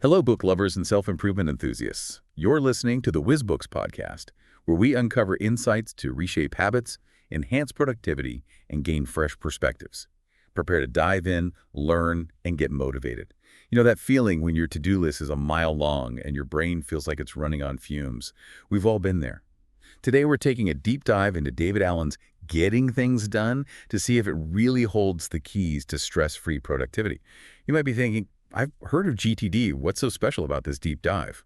Hello, book lovers and self-improvement enthusiasts. You're listening to the Whiz Books podcast, where we uncover insights to reshape habits, enhance productivity, and gain fresh perspectives. Prepare to dive in, learn, and get motivated. You know that feeling when your to-do list is a mile long and your brain feels like it's running on fumes. We've all been there. Today, we're taking a deep dive into David Allen's Getting Things Done to see if it really holds the keys to stress-free productivity. You might be thinking, I've heard of GTD. What's so special about this deep dive?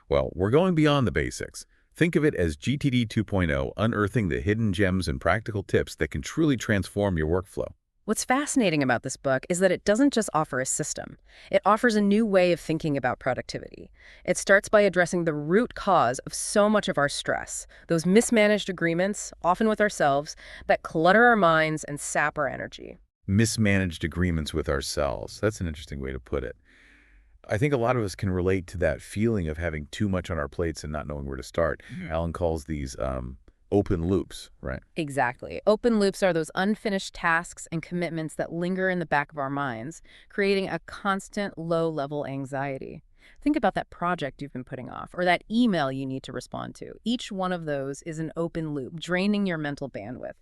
Well, we're going beyond the basics. Think of it as GTD 2.0, unearthing the hidden gems and practical tips that can truly transform your workflow. What's fascinating about this book is that it doesn't just offer a system. It offers a new way of thinking about productivity. It starts by addressing the root cause of so much of our stress, those mismanaged agreements, often with ourselves, that clutter our minds and sap our energy. Mismanaged agreements with ourselves. That's an interesting way to put it. I think a lot of us can relate to that feeling of having too much on our plates and not knowing where to start. Alan calls these open loops, right? Exactly. Open loops are those unfinished tasks and commitments that linger in the back of our minds, creating a constant low-level anxiety. Think about that project you've been putting off, or that email you need to respond to. Each one of those is an open loop, draining your mental bandwidth.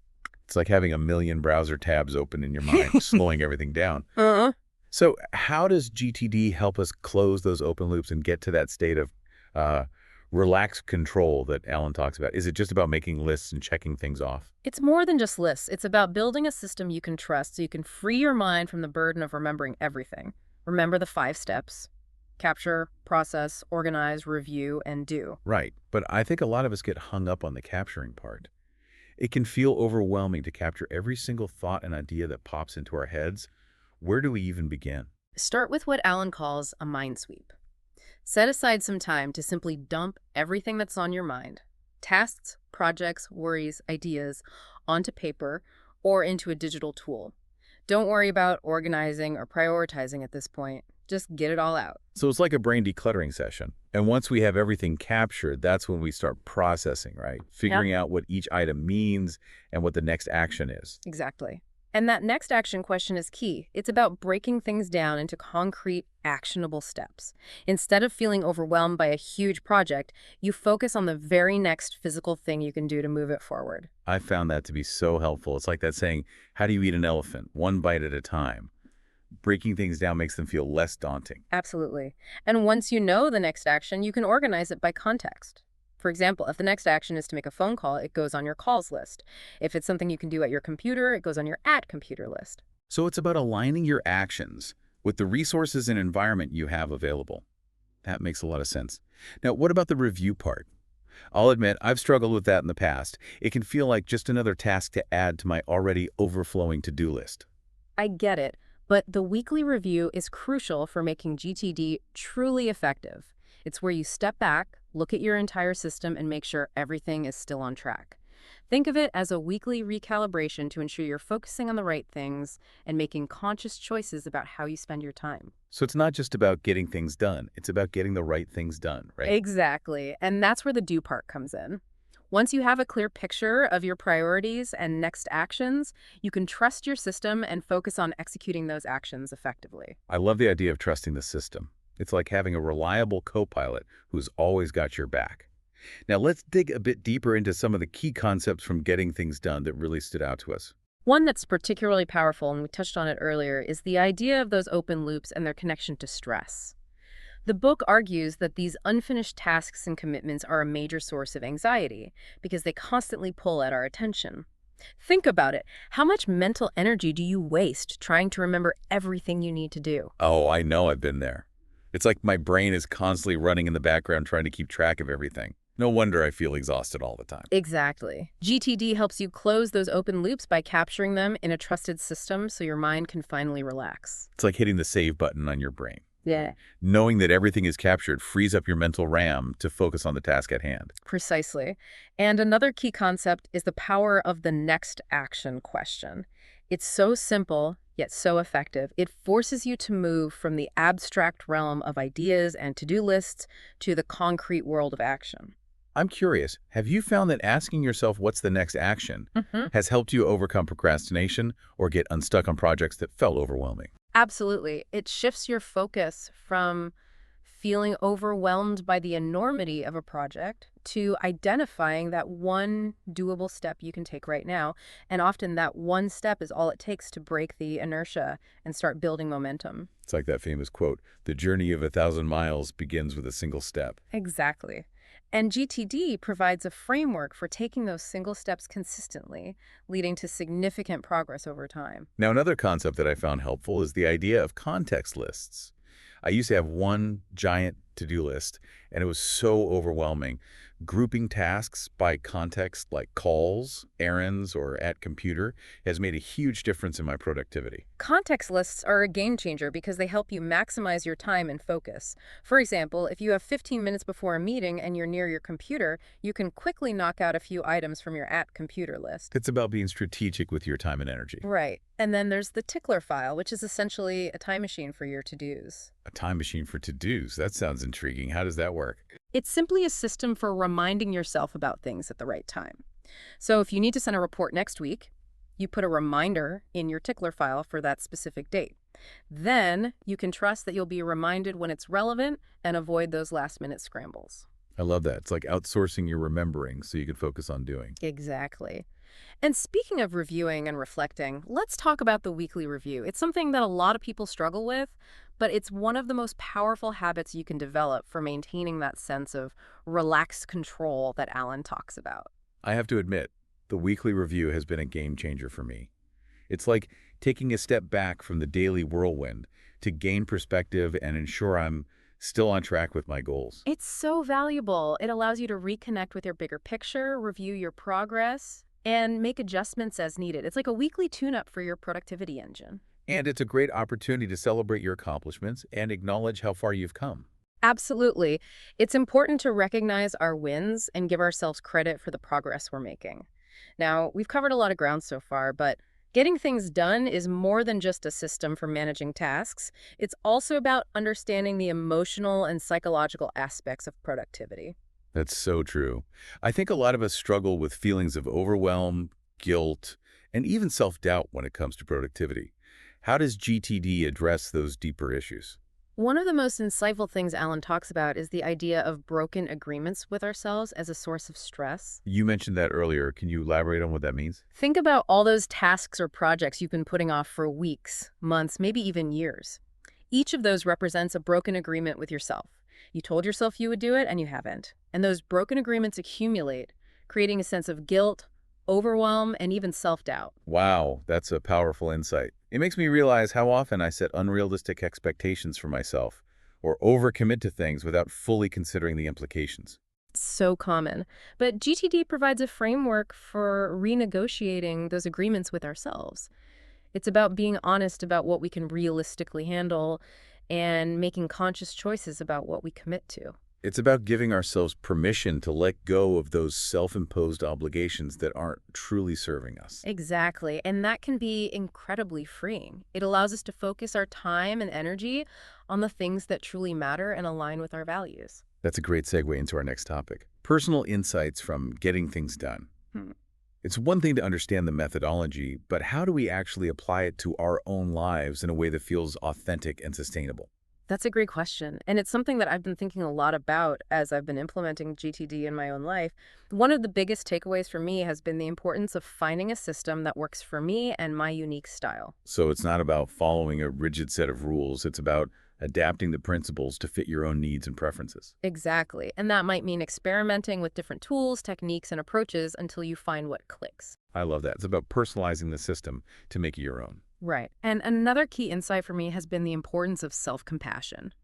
It's like having a million browser tabs open in your mind, slowing everything down. Uh-huh. So how does GTD help us close those open loops and get to that state of relaxed control that Alan talks about? Is it just about making lists and checking things off? It's more than just lists. It's about building a system you can trust so you can free your mind from the burden of remembering everything. Remember the 5 steps: capture, process, organize, review, and do. Right. But I think a lot of us get hung up on the capturing part. It can feel overwhelming to capture every single thought and idea that pops into our heads. Where do we even begin? Start with what Alan calls a mind sweep. Set aside some time to simply dump everything that's on your mind, tasks, projects, worries, ideas, onto paper or into a digital tool. Don't worry about organizing or prioritizing at this point. Just get it all out. So it's like a brain decluttering session. And once we have everything captured, that's when we start processing, right? Figuring out what each item means and what the next action is. Exactly. And that next action question is key. It's about breaking things down into concrete, actionable steps. Instead of feeling overwhelmed by a huge project, you focus on the very next physical thing you can do to move it forward. I found that to be so helpful. It's like that saying, how do you eat an elephant? One bite at a time. Breaking things down makes them feel less daunting. Absolutely. And once you know the next action, you can organize it by context. For example, if the next action is to make a phone call, it goes on your calls list. If it's something you can do at your computer, it goes on your at-computer list. So it's about aligning your actions with the resources and environment you have available. That makes a lot of sense. Now, what about the review part? I'll admit, I've struggled with that in the past. It can feel like just another task to add to my already overflowing to-do list. I get it, but the weekly review is crucial for making GTD truly effective. It's where you step back, look at your entire system, and make sure everything is still on track. Think of it as a weekly recalibration to ensure you're focusing on the right things and making conscious choices about how you spend your time. So it's not just about getting things done. It's about getting the right things done, right? Exactly. And that's where the do part comes in. Once you have a clear picture of your priorities and next actions, you can trust your system and focus on executing those actions effectively. I love the idea of trusting the system. It's like having a reliable co-pilot who's always got your back. Now let's dig a bit deeper into some of the key concepts from Getting Things Done that really stood out to us. One that's particularly powerful, and we touched on it earlier, is the idea of those open loops and their connection to stress. The book argues that these unfinished tasks and commitments are a major source of anxiety because they constantly pull at our attention. Think about it. How much mental energy do you waste trying to remember everything you need to do? Oh, I know, I've been there. It's like my brain is constantly running in the background trying to keep track of everything. No wonder I feel exhausted all the time. Exactly. GTD helps you close those open loops by capturing them in a trusted system so your mind can finally relax. It's like hitting the save button on your brain. Yeah. Knowing that everything is captured frees up your mental RAM to focus on the task at hand. Precisely. And another key concept is the power of the next action question. It's so simple, yet so effective. It forces you to move from the abstract realm of ideas and to-do lists to the concrete world of action. I'm curious, have you found that asking yourself what's the next action has helped you overcome procrastination or get unstuck on projects that felt overwhelming? Absolutely. It shifts your focus from feeling overwhelmed by the enormity of a project, to identifying that one doable step you can take right now. And often that one step is all it takes to break the inertia and start building momentum. It's like that famous quote, "The journey of 1,000 miles begins with a single step." Exactly. And GTD provides a framework for taking those single steps consistently, leading to significant progress over time. Now, another concept that I found helpful is the idea of context lists. I used to have one giant to-do list, and it was so overwhelming. Grouping tasks by context like calls, errands, or at computer has made a huge difference in my productivity. Context lists are a game changer because they help you maximize your time and focus. For example, if you have 15 minutes before a meeting and you're near your computer, you can quickly knock out a few items from your at computer list. It's about being strategic with your time and energy. Right. And then there's the tickler file, which is essentially a time machine for your to-dos. A time machine for to-dos. That sounds intriguing. How does that work? It's simply a system for reminding yourself about things at the right time. So if you need to send a report next week, you put a reminder in your tickler file for that specific date. Then you can trust that you'll be reminded when it's relevant and avoid those last-minute scrambles. I love that. It's like outsourcing your remembering so you can focus on doing. Exactly. And speaking of reviewing and reflecting, let's talk about the weekly review. It's something that a lot of people struggle with, but it's one of the most powerful habits you can develop for maintaining that sense of relaxed control that Alan talks about. I have to admit, the weekly review has been a game changer for me. It's like taking a step back from the daily whirlwind to gain perspective and ensure I'm still on track with my goals. It's so valuable. It allows you to reconnect with your bigger picture, review your progress, and make adjustments as needed. It's like a weekly tune-up for your productivity engine. And it's a great opportunity to celebrate your accomplishments and acknowledge how far you've come. Absolutely. It's important to recognize our wins and give ourselves credit for the progress we're making. Now, we've covered a lot of ground so far, but getting things done is more than just a system for managing tasks. It's also about understanding the emotional and psychological aspects of productivity. That's so true. I think a lot of us struggle with feelings of overwhelm, guilt, and even self-doubt when it comes to productivity. How does GTD address those deeper issues? One of the most insightful things Alan talks about is the idea of broken agreements with ourselves as a source of stress. You mentioned that earlier. Can you elaborate on what that means? Think about all those tasks or projects you've been putting off for weeks, months, maybe even years. Each of those represents a broken agreement with yourself. You told yourself you would do it, and you haven't. And those broken agreements accumulate, creating a sense of guilt, overwhelm, and even self-doubt. Wow, that's a powerful insight. It makes me realize how often I set unrealistic expectations for myself or overcommit to things without fully considering the implications. So common. But GTD provides a framework for renegotiating those agreements with ourselves. It's about being honest about what we can realistically handle and making conscious choices about what we commit to. It's about giving ourselves permission to let go of those self-imposed obligations that aren't truly serving us. Exactly. And that can be incredibly freeing. It allows us to focus our time and energy on the things that truly matter and align with our values. That's a great segue into our next topic, personal insights from getting things done. Hmm. It's one thing to understand the methodology, but how do we actually apply it to our own lives in a way that feels authentic and sustainable? That's a great question. And it's something that I've been thinking a lot about as I've been implementing GTD in my own life. One of the biggest takeaways for me has been the importance of finding a system that works for me and my unique style. So it's not about following a rigid set of rules. It's about adapting the principles to fit your own needs and preferences. Exactly. And that might mean experimenting with different tools, techniques, and approaches until you find what clicks. I love that. It's about personalizing the system to make it your own. Right. And another key insight for me has been the importance of self-compassion.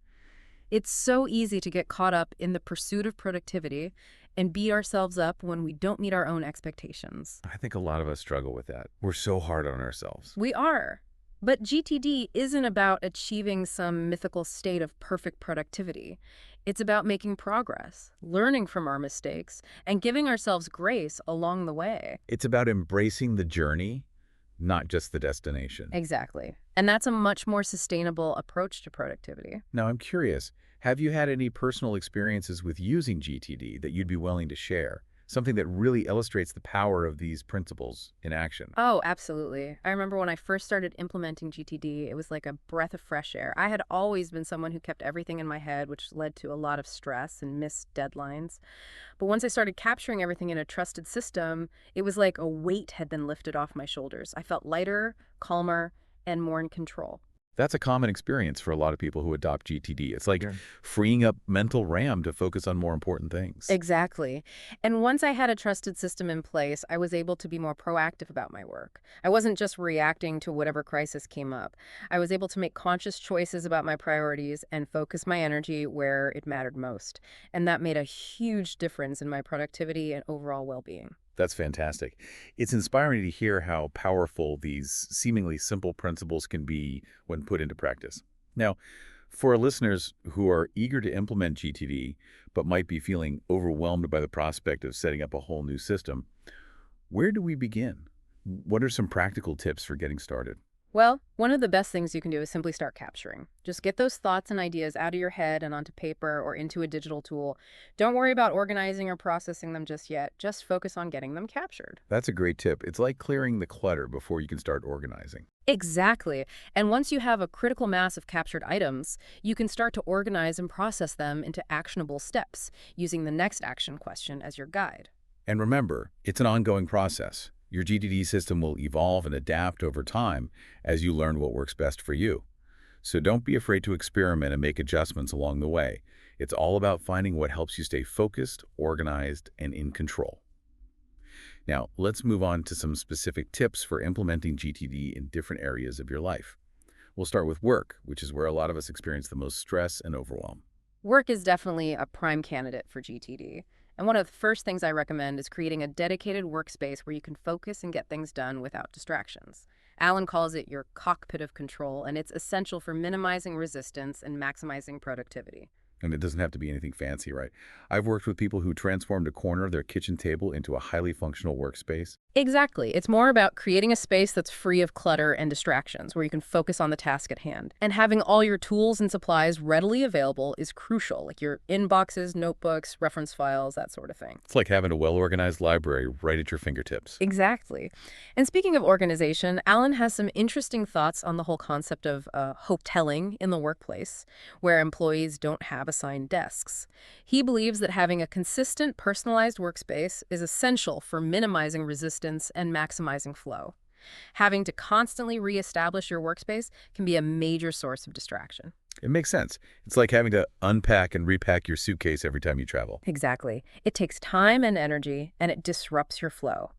It's so easy to get caught up in the pursuit of productivity and beat ourselves up when we don't meet our own expectations. I think a lot of us struggle with that. We're so hard on ourselves. We are. But GTD isn't about achieving some mythical state of perfect productivity. It's about making progress, learning from our mistakes, and giving ourselves grace along the way. It's about embracing the journey, not just the destination. Exactly. And that's a much more sustainable approach to productivity. Now, I'm curious, have you had any personal experiences with using GTD that you'd be willing to share? something that really illustrates the power of these principles in action. Oh, absolutely. I remember when I first started implementing GTD, it was like a breath of fresh air. I had always been someone who kept everything in my head, which led to a lot of stress and missed deadlines. But once I started capturing everything in a trusted system, it was like a weight had been lifted off my shoulders. I felt lighter, calmer, and more in control. That's a common experience for a lot of people who adopt GTD. It's like Yeah. freeing up mental RAM to focus on more important things. Exactly. And once I had a trusted system in place, I was able to be more proactive about my work. I wasn't just reacting to whatever crisis came up. I was able to make conscious choices about my priorities and focus my energy where it mattered most. And that made a huge difference in my productivity and overall well-being. That's fantastic. It's inspiring to hear how powerful these seemingly simple principles can be when put into practice. Now, for our listeners who are eager to implement GTD but might be feeling overwhelmed by the prospect of setting up a whole new system, where do we begin? What are some practical tips for getting started? Well, one of the best things you can do is simply start capturing. Just get those thoughts and ideas out of your head and onto paper or into a digital tool. Don't worry about organizing or processing them just yet. Just focus on getting them captured. That's a great tip. It's like clearing the clutter before you can start organizing. Exactly. And once you have a critical mass of captured items, you can start to organize and process them into actionable steps, using the next action question as your guide. And remember, it's an ongoing process. Your GTD system will evolve and adapt over time as you learn what works best for you. So don't be afraid to experiment and make adjustments along the way. It's all about finding what helps you stay focused, organized, and in control. Now, let's move on to some specific tips for implementing GTD in different areas of your life. We'll start with work, which is where a lot of us experience the most stress and overwhelm. Work is definitely a prime candidate for GTD. And one of the first things I recommend is creating a dedicated workspace where you can focus and get things done without distractions. Alan calls it your cockpit of control, and it's essential for minimizing resistance and maximizing productivity. And it doesn't have to be anything fancy, right? I've worked with people who transformed a corner of their kitchen table into a highly functional workspace. Exactly. It's more about creating a space that's free of clutter and distractions, where you can focus on the task at hand. And having all your tools and supplies readily available is crucial, like your inboxes, notebooks, reference files, that sort of thing. It's like having a well-organized library right at your fingertips. Exactly. And speaking of organization, Alan has some interesting thoughts on the whole concept of hoteling in the workplace, where employees don't have assigned desks. He believes that having a consistent, personalized workspace is essential for minimizing resistance and maximizing flow. Having to constantly reestablish your workspace can be a major source of distraction. It makes sense. It's like having to unpack and repack your suitcase every time you travel. Exactly. It takes time and energy, and it disrupts your flow.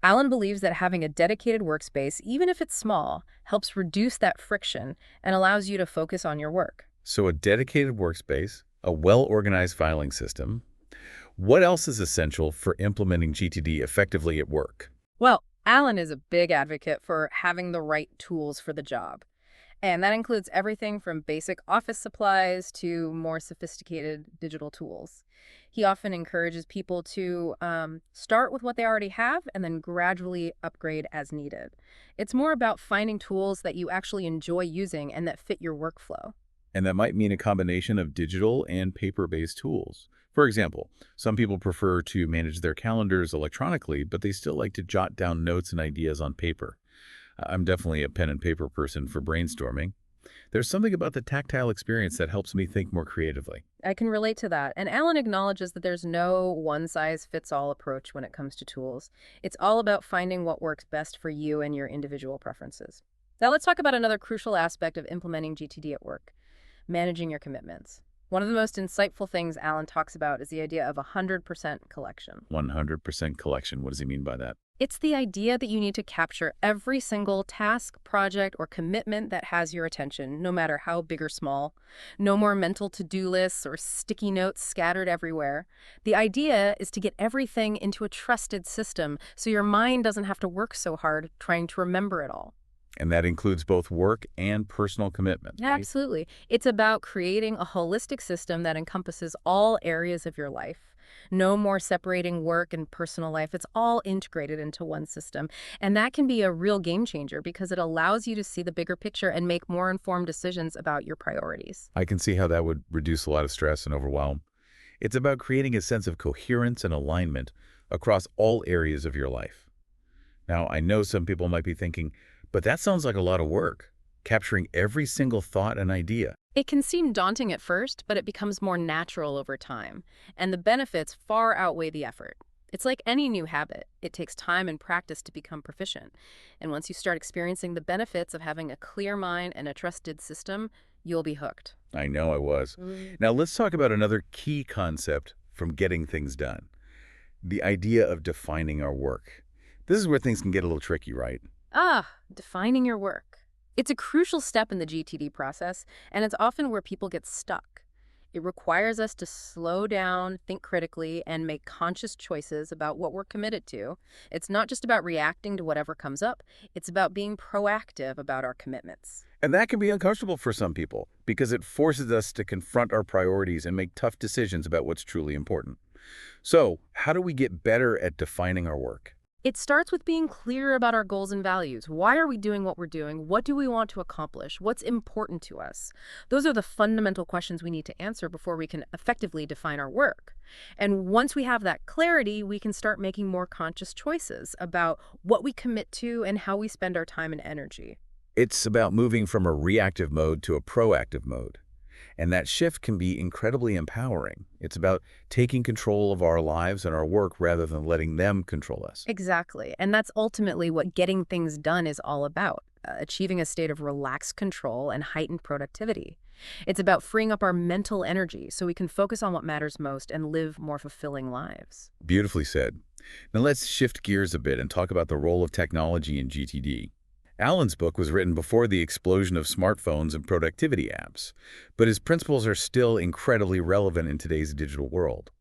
Alan believes that having a dedicated workspace, even if it's small, helps reduce that friction and allows you to focus on your work. So a dedicated workspace, a well-organized filing system. What else is essential for implementing GTD effectively at work? Well, Alan is a big advocate for having the right tools for the job. And that includes everything from basic office supplies to more sophisticated digital tools. He often encourages people to start with what they already have and then gradually upgrade as needed. It's more about finding tools that you actually enjoy using and that fit your workflow. And that might mean a combination of digital and paper-based tools. For example, some people prefer to manage their calendars electronically, but they still like to jot down notes and ideas on paper. I'm definitely a pen and paper person for brainstorming. There's something about the tactile experience that helps me think more creatively. I can relate to that. And Alan acknowledges that there's no one-size-fits-all approach when it comes to tools. It's all about finding what works best for you and your individual preferences. Now let's talk about another crucial aspect of implementing GTD at work: managing your commitments. One of the most insightful things Alan talks about is the idea of 100% collection. 100% collection. What does he mean by that? It's the idea that you need to capture every single task, project, or commitment that has your attention, no matter how big or small. No more mental to-do lists or sticky notes scattered everywhere. The idea is to get everything into a trusted system so your mind doesn't have to work so hard trying to remember it all. And that includes both work and personal commitment, right? Absolutely. It's about creating a holistic system that encompasses all areas of your life. No more separating work and personal life. It's all integrated into one system. And that can be a real game changer because it allows you to see the bigger picture and make more informed decisions about your priorities. I can see how that would reduce a lot of stress and overwhelm. It's about creating a sense of coherence and alignment across all areas of your life. Now, I know some people might be thinking, but that sounds like a lot of work, capturing every single thought and idea. It can seem daunting at first, but it becomes more natural over time, and the benefits far outweigh the effort. It's like any new habit. It takes time and practice to become proficient. And once you start experiencing the benefits of having a clear mind and a trusted system, you'll be hooked. I know I was. Mm. Now, let's talk about another key concept from getting things done, the idea of defining our work. This is where things can get a little tricky, right? Defining your work. It's a crucial step in the GTD process, and it's often where people get stuck. It requires us to slow down, think critically, and make conscious choices about what we're committed to. It's not just about reacting to whatever comes up, it's about being proactive about our commitments. And that can be uncomfortable for some people because it forces us to confront our priorities and make tough decisions about what's truly important. So, how do we get better at defining our work? It starts with being clear about our goals and values. Why are we doing what we're doing? What do we want to accomplish? What's important to us? Those are the fundamental questions we need to answer before we can effectively define our work. And once we have that clarity, we can start making more conscious choices about what we commit to and how we spend our time and energy. It's about moving from a reactive mode to a proactive mode. And that shift can be incredibly empowering. It's about taking control of our lives and our work rather than letting them control us. Exactly. And that's ultimately what getting things done is all about, achieving a state of relaxed control and heightened productivity. It's about freeing up our mental energy so we can focus on what matters most and live more fulfilling lives. Beautifully said. Now let's shift gears a bit and talk about the role of technology in GTD. Alan's book was written before the explosion of smartphones and productivity apps, but his principles are still incredibly relevant in today's digital world.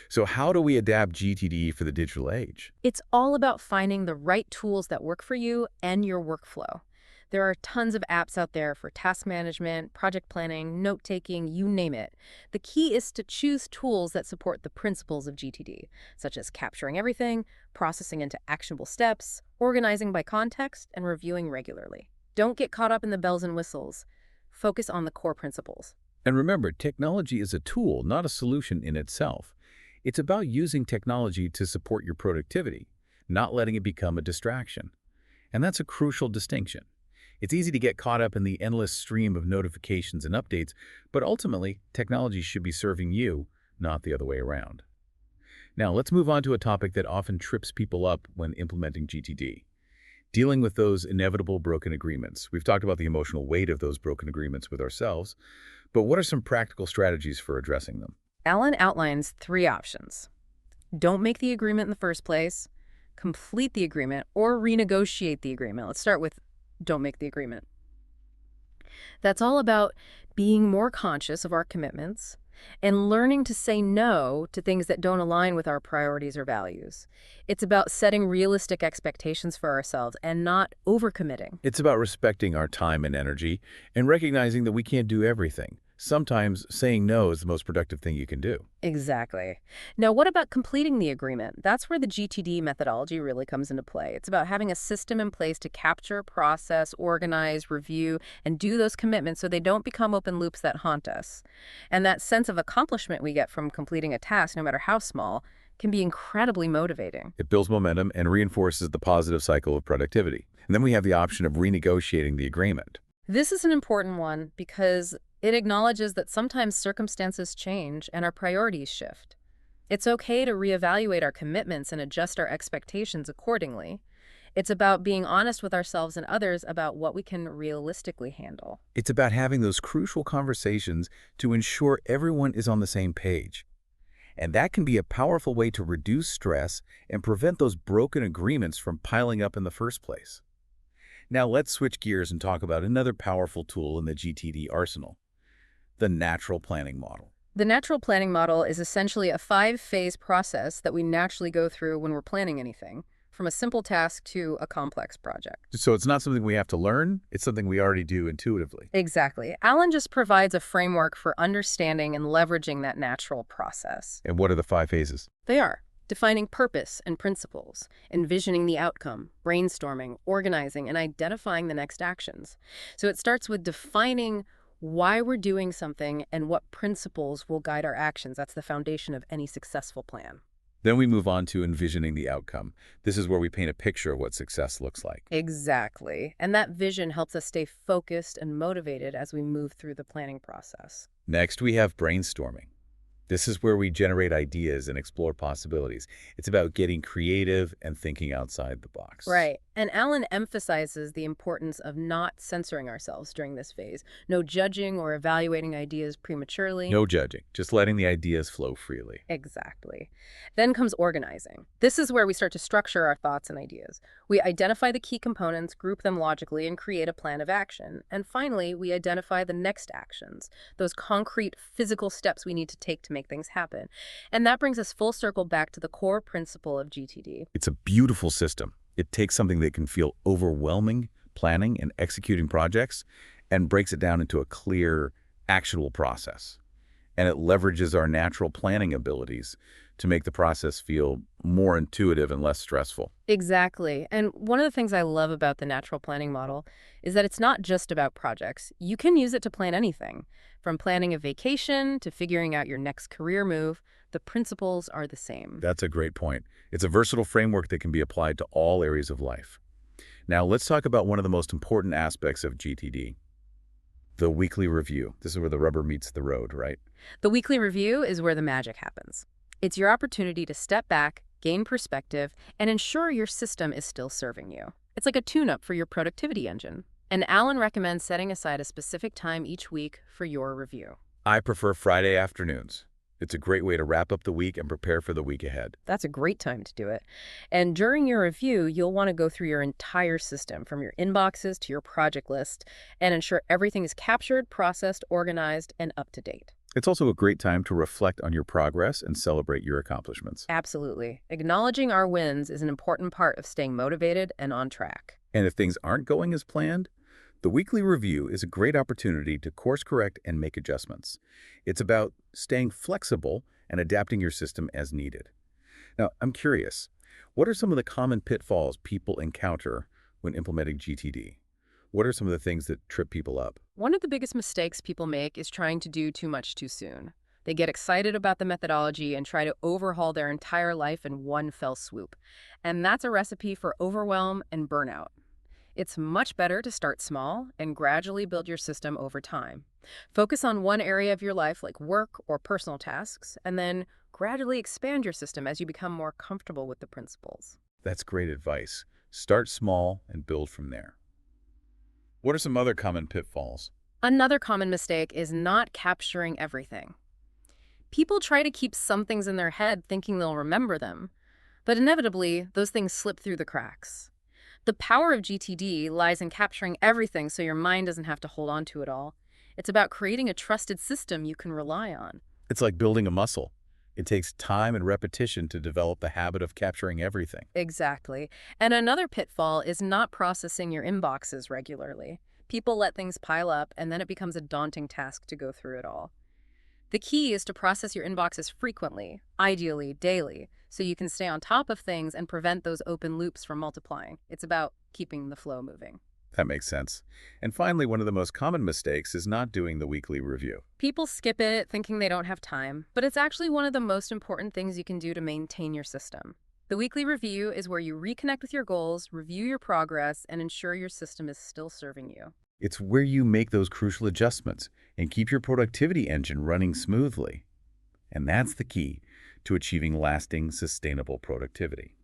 So how do we adapt GTD for the digital age? It's all about finding the right tools that work for you and your workflow. There are tons of apps out there for task management, project planning, note-taking, you name it. The key is to choose tools that support the principles of GTD, such as capturing everything, processing into actionable steps, organizing by context, and reviewing regularly. Don't get caught up in the bells and whistles. Focus on the core principles. And remember, technology is a tool, not a solution in itself. It's about using technology to support your productivity, not letting it become a distraction. And that's a crucial distinction. It's easy to get caught up in the endless stream of notifications and updates, but ultimately, technology should be serving you, not the other way around. Now, let's move on to a topic that often trips people up when implementing GTD. Dealing with those inevitable broken agreements. We've talked about the emotional weight of those broken agreements with ourselves, but what are some practical strategies for addressing them? Alan outlines 3 options. Don't make the agreement in the first place, complete the agreement, or renegotiate the agreement. Let's start with don't make the agreement. That's all about being more conscious of our commitments and learning to say no to things that don't align with our priorities or values. It's about setting realistic expectations for ourselves and not overcommitting. It's about respecting our time and energy and recognizing that we can't do everything. Sometimes saying no is the most productive thing you can do. Exactly. Now, what about completing the agreement? That's where the GTD methodology really comes into play. It's about having a system in place to capture, process, organize, review, and do those commitments so they don't become open loops that haunt us. And that sense of accomplishment we get from completing a task, no matter how small, can be incredibly motivating. It builds momentum and reinforces the positive cycle of productivity. And then we have the option of renegotiating the agreement. This is an important one because it acknowledges that sometimes circumstances change and our priorities shift. It's okay to reevaluate our commitments and adjust our expectations accordingly. It's about being honest with ourselves and others about what we can realistically handle. It's about having those crucial conversations to ensure everyone is on the same page. And that can be a powerful way to reduce stress and prevent those broken agreements from piling up in the first place. Now let's switch gears and talk about another powerful tool in the GTD arsenal, the natural planning model. The natural planning model is essentially a 5-phase process that we naturally go through when we're planning anything, from a simple task to a complex project. So it's not something we have to learn, it's something we already do intuitively. Exactly. Alan just provides a framework for understanding and leveraging that natural process. And what are the 5 phases? They are defining purpose and principles, envisioning the outcome, brainstorming, organizing, and identifying the next actions. So it starts with defining why we're doing something, and what principles will guide our actions. That's the foundation of any successful plan. Then we move on to envisioning the outcome. This is where we paint a picture of what success looks like. Exactly. And that vision helps us stay focused and motivated as we move through the planning process. Next, we have brainstorming. This is where we generate ideas and explore possibilities. It's about getting creative and thinking outside the box. Right. And Alan emphasizes the importance of not censoring ourselves during this phase. No judging or evaluating ideas prematurely. No judging, just letting the ideas flow freely. Exactly. Then comes organizing. This is where we start to structure our thoughts and ideas. We identify the key components, group them logically, and create a plan of action. And finally, we identify the next actions, those concrete physical steps we need to take to make things happen. And that brings us full circle back to the core principle of GTD. It's a beautiful system. It takes something that can feel overwhelming, planning and executing projects, and breaks it down into a clear, actionable process. And it leverages our natural planning abilities to make the process feel more intuitive and less stressful. Exactly. And one of the things I love about the natural planning model is that it's not just about projects. You can use it to plan anything, from planning a vacation to figuring out your next career move. The principles are the same. That's a great point. It's a versatile framework that can be applied to all areas of life. Now, let's talk about one of the most important aspects of GTD, the weekly review. This is where the rubber meets the road, right? The weekly review is where the magic happens. It's your opportunity to step back, gain perspective, and ensure your system is still serving you. It's like a tune-up for your productivity engine. And Alan recommends setting aside a specific time each week for your review. I prefer Friday afternoons. It's a great way to wrap up the week and prepare for the week ahead. That's a great time to do it. And during your review, you'll want to go through your entire system, from your inboxes to your project list, and ensure everything is captured, processed, organized, and up to date. It's also a great time to reflect on your progress and celebrate your accomplishments. Absolutely. Acknowledging our wins is an important part of staying motivated and on track. And if things aren't going as planned, the weekly review is a great opportunity to course correct and make adjustments. It's about staying flexible and adapting your system as needed. Now, I'm curious, what are some of the common pitfalls people encounter when implementing GTD? What are some of the things that trip people up? One of the biggest mistakes people make is trying to do too much too soon. They get excited about the methodology and try to overhaul their entire life in one fell swoop. And that's a recipe for overwhelm and burnout. It's much better to start small and gradually build your system over time. Focus on one area of your life, like work or personal tasks, and then gradually expand your system as you become more comfortable with the principles. That's great advice. Start small and build from there. What are some other common pitfalls? Another common mistake is not capturing everything. People try to keep some things in their head thinking they'll remember them, but inevitably, those things slip through the cracks. The power of GTD lies in capturing everything so your mind doesn't have to hold on to it all. It's about creating a trusted system you can rely on. It's like building a muscle. It takes time and repetition to develop the habit of capturing everything. Exactly. And another pitfall is not processing your inboxes regularly. People let things pile up, and then it becomes a daunting task to go through it all. The key is to process your inboxes frequently, ideally daily, so you can stay on top of things and prevent those open loops from multiplying. It's about keeping the flow moving. That makes sense. And finally, one of the most common mistakes is not doing the weekly review. People skip it thinking they don't have time, but it's actually one of the most important things you can do to maintain your system. The weekly review is where you reconnect with your goals, review your progress, and ensure your system is still serving you. It's where you make those crucial adjustments and keep your productivity engine running smoothly. And that's the key to achieving lasting, sustainable productivity.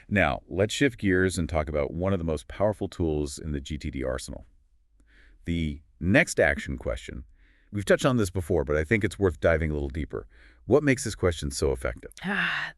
Now, let's shift gears and talk about one of the most powerful tools in the GTD arsenal. The next action question. We've touched on this before, but I think it's worth diving a little deeper. What makes this question so effective?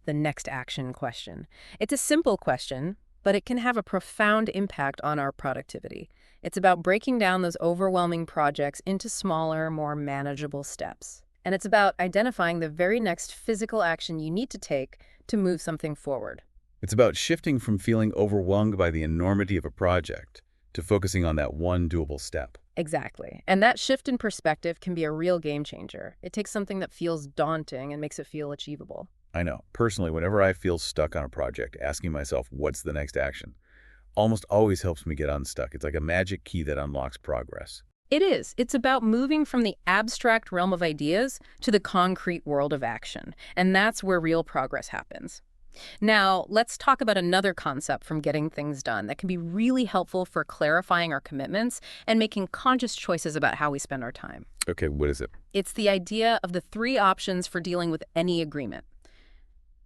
The next action question. It's a simple question, but it can have a profound impact on our productivity. It's about breaking down those overwhelming projects into smaller, more manageable steps. And it's about identifying the very next physical action you need to take to move something forward. It's about shifting from feeling overwhelmed by the enormity of a project to focusing on that one doable step. Exactly. And that shift in perspective can be a real game changer. It takes something that feels daunting and makes it feel achievable. I know. Personally, whenever I feel stuck on a project, asking myself, what's the next action, almost always helps me get unstuck. It's like a magic key that unlocks progress. It is. It's about moving from the abstract realm of ideas to the concrete world of action. And that's where real progress happens. Now, let's talk about another concept from getting things done that can be really helpful for clarifying our commitments and making conscious choices about how we spend our time. Okay, what is it? It's the idea of the three options for dealing with any agreement: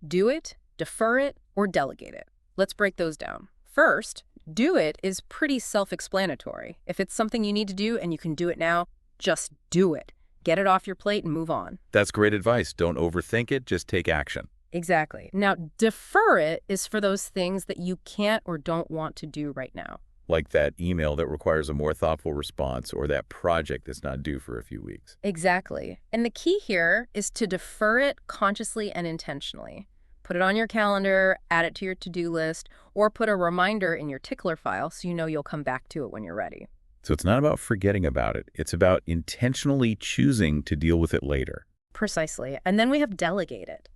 do it, defer it, or delegate it. Let's break those down. First, do it is pretty self-explanatory. If it's something you need to do and you can do it now, just do it. Get it off your plate and move on. That's great advice. Don't overthink it, just take action. Exactly. Now, defer it is for those things that you can't or don't want to do right now. Like that email that requires a more thoughtful response or that project that's not due for a few weeks. Exactly. And the key here is to defer it consciously and intentionally. Put it on your calendar, add it to your to-do list, or put a reminder in your tickler file so you know you'll come back to it when you're ready. So it's not about forgetting about it. It's about intentionally choosing to deal with it later. Precisely. And then we have delegate it.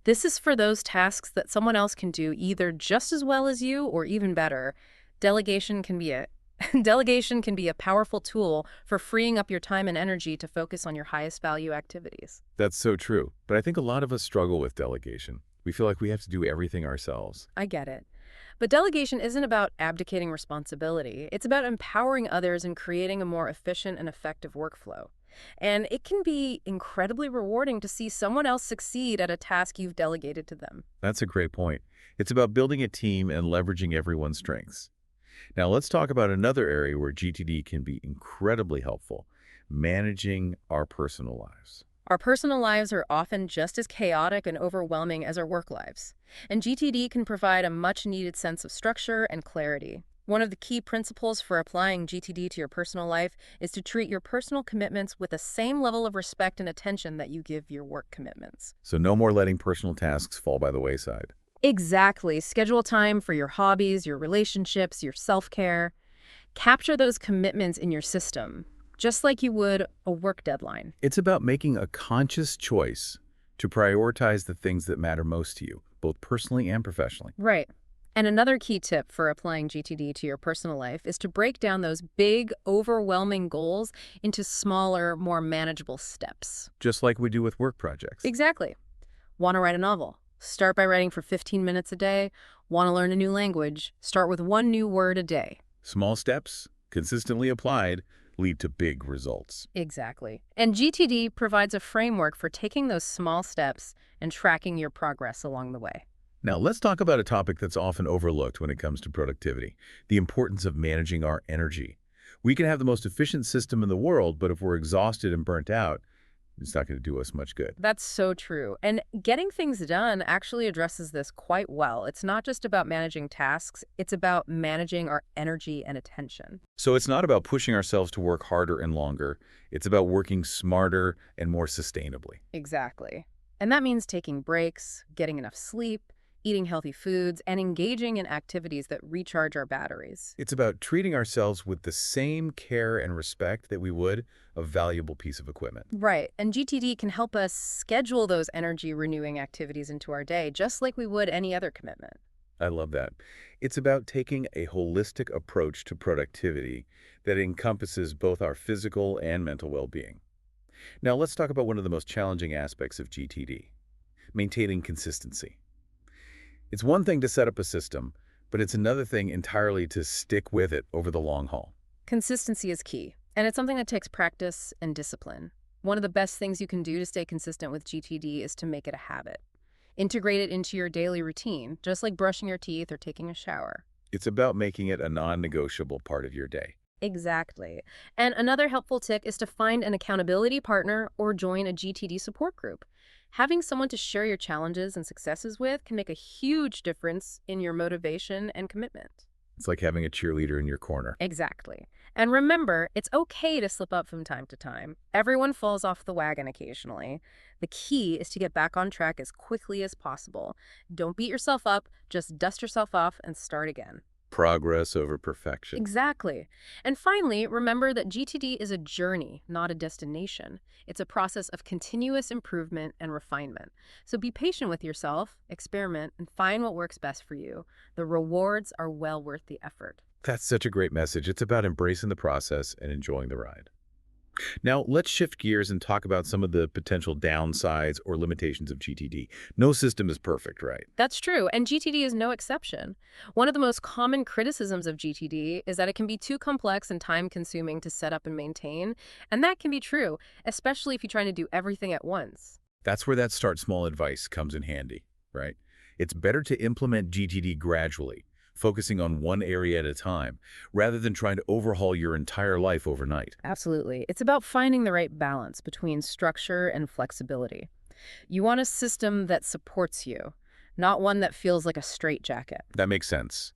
This is for those tasks that someone else can do either just as well as you or even better. Delegation can be a Delegation can be a powerful tool for freeing up your time and energy to focus on your highest value activities. That's so true. But I think a lot of us struggle with delegation. We feel like we have to do everything ourselves. I get it. But delegation isn't about abdicating responsibility. It's about empowering others and creating a more efficient and effective workflow. And it can be incredibly rewarding to see someone else succeed at a task you've delegated to them. That's a great point. It's about building a team and leveraging everyone's strengths. Now let's talk about another area where GTD can be incredibly helpful: managing our personal lives. Our personal lives are often just as chaotic and overwhelming as our work lives, and GTD can provide a much-needed sense of structure and clarity. One of the key principles for applying GTD to your personal life is to treat your personal commitments with the same level of respect and attention that you give your work commitments. So no more letting personal tasks fall by the wayside. Exactly. Schedule time for your hobbies, your relationships, your self-care. Capture those commitments in your system, just like you would a work deadline. It's about making a conscious choice to prioritize the things that matter most to you, both personally and professionally. Right. And another key tip for applying GTD to your personal life is to break down those big, overwhelming goals into smaller, more manageable steps. Just like we do with work projects. Exactly. Want to write a novel? Start by writing for 15 minutes a day. Want to learn a new language? Start with one new word a day. Small steps, consistently applied, lead to big results. Exactly. And GTD provides a framework for taking those small steps and tracking your progress along the way. Now, let's talk about a topic that's often overlooked when it comes to productivity: the importance of managing our energy. We can have the most efficient system in the world, but if we're exhausted and burnt out, it's not going to do us much good. That's so true. And getting things done actually addresses this quite well. It's not just about managing tasks, it's about managing our energy and attention. So it's not about pushing ourselves to work harder and longer. It's about working smarter and more sustainably. Exactly. And that means taking breaks, getting enough sleep, eating healthy foods, and engaging in activities that recharge our batteries. It's about treating ourselves with the same care and respect that we would a valuable piece of equipment. Right. And GTD can help us schedule those energy-renewing activities into our day, just like we would any other commitment. I love that. It's about taking a holistic approach to productivity that encompasses both our physical and mental well-being. Now, let's talk about one of the most challenging aspects of GTD: maintaining consistency. It's one thing to set up a system, but it's another thing entirely to stick with it over the long haul. Consistency is key, and it's something that takes practice and discipline. One of the best things you can do to stay consistent with GTD is to make it a habit. Integrate it into your daily routine, just like brushing your teeth or taking a shower. It's about making it a non-negotiable part of your day. Exactly. And another helpful tip is to find an accountability partner or join a GTD support group. Having someone to share your challenges and successes with can make a huge difference in your motivation and commitment. It's like having a cheerleader in your corner. Exactly. And remember, it's okay to slip up from time to time. Everyone falls off the wagon occasionally. The key is to get back on track as quickly as possible. Don't beat yourself up, just dust yourself off and start again. Progress over perfection. Exactly. And finally, remember that GTD is a journey, not a destination. It's a process of continuous improvement and refinement. So be patient with yourself, experiment, and find what works best for you. The rewards are well worth the effort. That's such a great message. It's about embracing the process and enjoying the ride. Now, let's shift gears and talk about some of the potential downsides or limitations of GTD. No system is perfect, right? That's true, and GTD is no exception. One of the most common criticisms of GTD is that it can be too complex and time-consuming to set up and maintain, and that can be true, especially if you're trying to do everything at once. That's where that start small advice comes in handy, right? It's better to implement GTD gradually, focusing on one area at a time, rather than trying to overhaul your entire life overnight. Absolutely. It's about finding the right balance between structure and flexibility. You want a system that supports you, not one that feels like a straitjacket. That makes sense.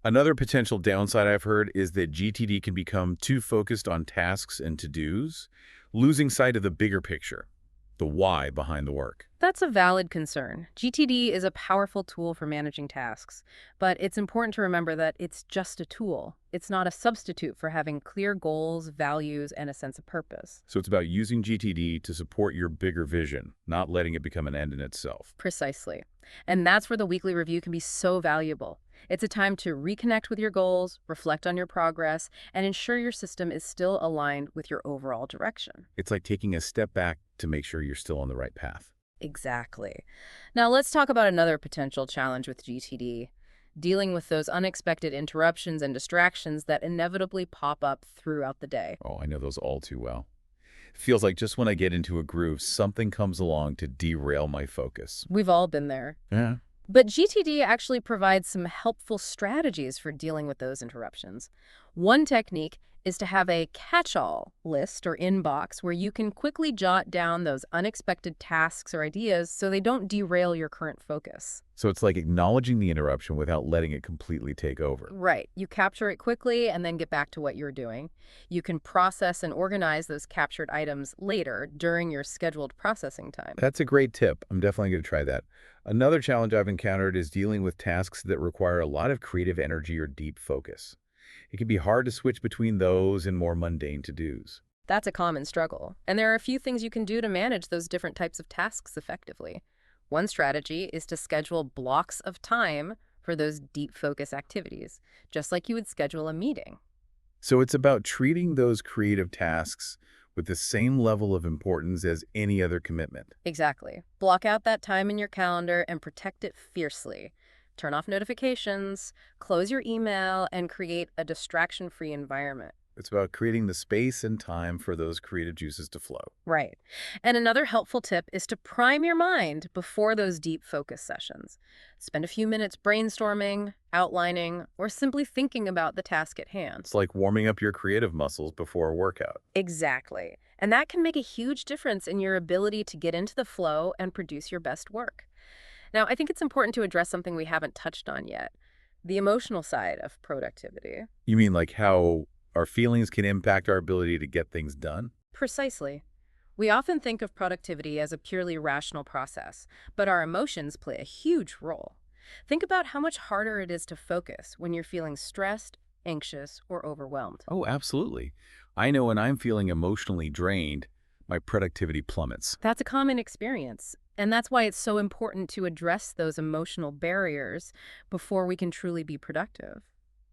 Another potential downside I've heard is that GTD can become too focused on tasks and to-dos, losing sight of the bigger picture, the why behind the work. That's a valid concern. GTD is a powerful tool for managing tasks, but it's important to remember that it's just a tool. It's not a substitute for having clear goals, values, and a sense of purpose. So it's about using GTD to support your bigger vision, not letting it become an end in itself. Precisely. And that's where the weekly review can be so valuable. It's a time to reconnect with your goals, reflect on your progress, and ensure your system is still aligned with your overall direction. It's like taking a step back to make sure you're still on the right path. Exactly. Now let's talk about another potential challenge with GTD, dealing with those unexpected interruptions and distractions that inevitably pop up throughout the day. Oh, I know those all too well. It feels like just when I get into a groove, something comes along to derail my focus. We've all been there. Yeah. But GTD actually provides some helpful strategies for dealing with those interruptions. One technique is to have a catch-all list or inbox where you can quickly jot down those unexpected tasks or ideas so they don't derail your current focus. So it's like acknowledging the interruption without letting it completely take over. Right. You capture it quickly and then get back to what you're doing. You can process and organize those captured items later during your scheduled processing time. That's a great tip. I'm definitely going to try that. Another challenge I've encountered is dealing with tasks that require a lot of creative energy or deep focus. It can be hard to switch between those and more mundane to-dos. That's a common struggle, and there are a few things you can do to manage those different types of tasks effectively. One strategy is to schedule blocks of time for those deep focus activities, just like you would schedule a meeting. So it's about treating those creative tasks with the same level of importance as any other commitment. Exactly. Block out that time in your calendar and protect it fiercely. Turn off notifications, close your email, and create a distraction-free environment. It's about creating the space and time for those creative juices to flow. Right. And another helpful tip is to prime your mind before those deep focus sessions. Spend a few minutes brainstorming, outlining, or simply thinking about the task at hand. It's like warming up your creative muscles before a workout. Exactly. And that can make a huge difference in your ability to get into the flow and produce your best work. Now, I think it's important to address something we haven't touched on yet, the emotional side of productivity. You mean like how our feelings can impact our ability to get things done? Precisely. We often think of productivity as a purely rational process, but our emotions play a huge role. Think about how much harder it is to focus when you're feeling stressed, anxious, or overwhelmed. Oh, absolutely. I know when I'm feeling emotionally drained, my productivity plummets. That's a common experience, and that's why it's so important to address those emotional barriers before we can truly be productive.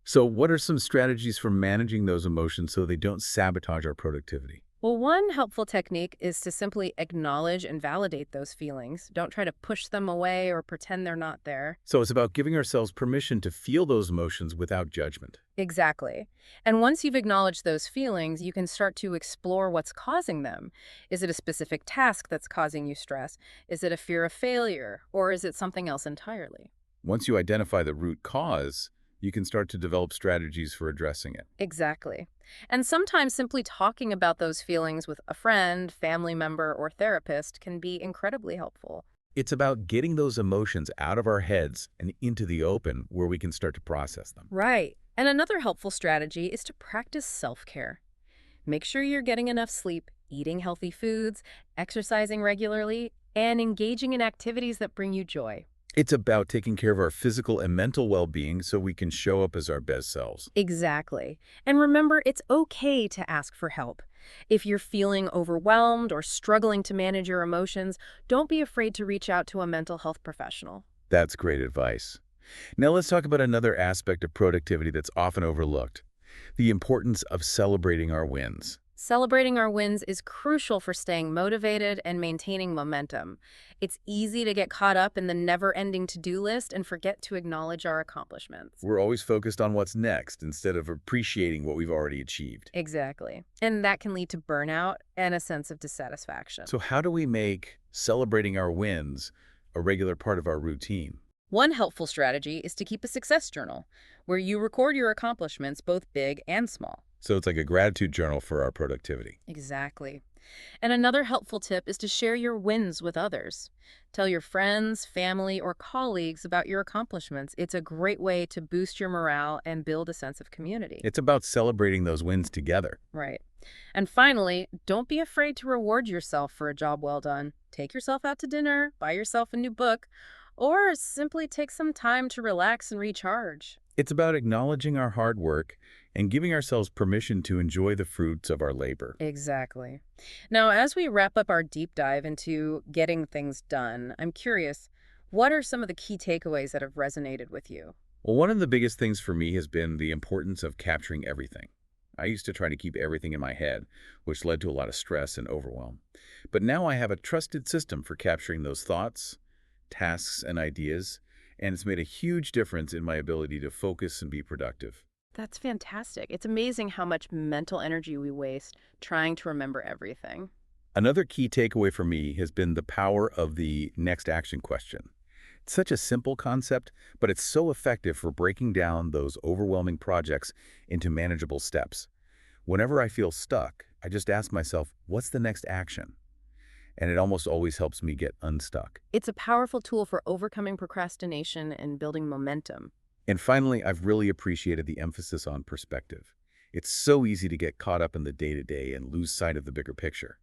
So what are some strategies for managing those emotions so they don't sabotage our productivity? Well, one helpful technique is to simply acknowledge and validate those feelings. Don't try to push them away or pretend they're not there. So it's about giving ourselves permission to feel those emotions without judgment. Exactly. And once you've acknowledged those feelings, you can start to explore what's causing them. Is it a specific task that's causing you stress? Is it a fear of failure? Or is it something else entirely? Once you identify the root cause, you can start to develop strategies for addressing it. Exactly. And sometimes simply talking about those feelings with a friend, family member, or therapist can be incredibly helpful. It's about getting those emotions out of our heads and into the open where we can start to process them. Right. And another helpful strategy is to practice self-care. Make sure you're getting enough sleep, eating healthy foods, exercising regularly, and engaging in activities that bring you joy. It's about taking care of our physical and mental well-being so we can show up as our best selves. Exactly. And remember, it's okay to ask for help. If you're feeling overwhelmed or struggling to manage your emotions, don't be afraid to reach out to a mental health professional. That's great advice. Now let's talk about another aspect of productivity that's often overlooked, the importance of celebrating our wins. Celebrating our wins is crucial for staying motivated and maintaining momentum. It's easy to get caught up in the never-ending to-do list and forget to acknowledge our accomplishments. We're always focused on what's next instead of appreciating what we've already achieved. Exactly. And that can lead to burnout and a sense of dissatisfaction. So how do we make celebrating our wins a regular part of our routine? One helpful strategy is to keep a success journal, where you record your accomplishments, both big and small. So it's like a gratitude journal for our productivity. Exactly. And another helpful tip is to share your wins with others. Tell your friends, family, or colleagues about your accomplishments. It's a great way to boost your morale and build a sense of community. It's about celebrating those wins together. Right. And finally, don't be afraid to reward yourself for a job well done. Take yourself out to dinner, buy yourself a new book, or simply take some time to relax and recharge. It's about acknowledging our hard work and giving ourselves permission to enjoy the fruits of our labor. Exactly. Now, as we wrap up our deep dive into getting things done, I'm curious, what are some of the key takeaways that have resonated with you? Well, one of the biggest things for me has been the importance of capturing everything. I used to try to keep everything in my head, which led to a lot of stress and overwhelm. But now I have a trusted system for capturing those thoughts, tasks, and ideas, and it's made a huge difference in my ability to focus and be productive. That's fantastic. It's amazing how much mental energy we waste trying to remember everything. Another key takeaway for me has been the power of the next action question. It's such a simple concept, but it's so effective for breaking down those overwhelming projects into manageable steps. Whenever I feel stuck, I just ask myself, what's the next action? And it almost always helps me get unstuck. It's a powerful tool for overcoming procrastination and building momentum. And finally, I've really appreciated the emphasis on perspective. It's so easy to get caught up in the day-to-day and lose sight of the bigger picture.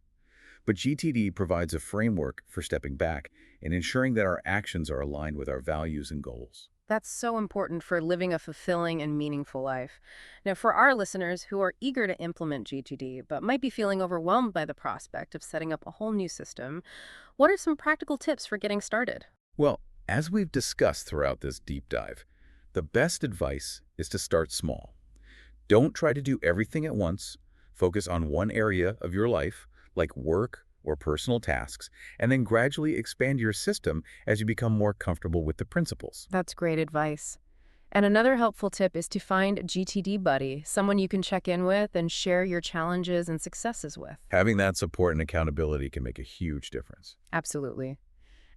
But GTD provides a framework for stepping back and ensuring that our actions are aligned with our values and goals. That's so important for living a fulfilling and meaningful life. Now, for our listeners who are eager to implement GTD but might be feeling overwhelmed by the prospect of setting up a whole new system, what are some practical tips for getting started? Well, as we've discussed throughout this deep dive, the best advice is to start small. Don't try to do everything at once. Focus on one area of your life, like work or personal tasks, and then gradually expand your system as you become more comfortable with the principles. That's great advice. And another helpful tip is to find a GTD buddy, someone you can check in with and share your challenges and successes with. Having that support and accountability can make a huge difference. Absolutely.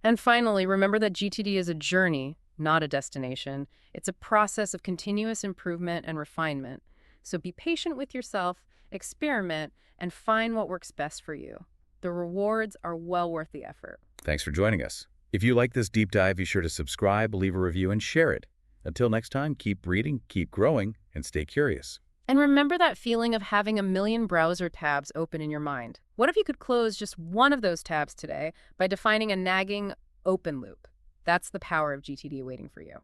And finally, remember that GTD is a journey, not a destination. It's a process of continuous improvement and refinement. So be patient with yourself, experiment, and find what works best for you. The rewards are well worth the effort. Thanks for joining us. If you like this deep dive, be sure to subscribe, leave a review, and share it. Until next time, keep reading, keep growing, and stay curious. And remember that feeling of having a million browser tabs open in your mind. What if you could close just one of those tabs today by defining a nagging open loop? That's the power of GTD waiting for you.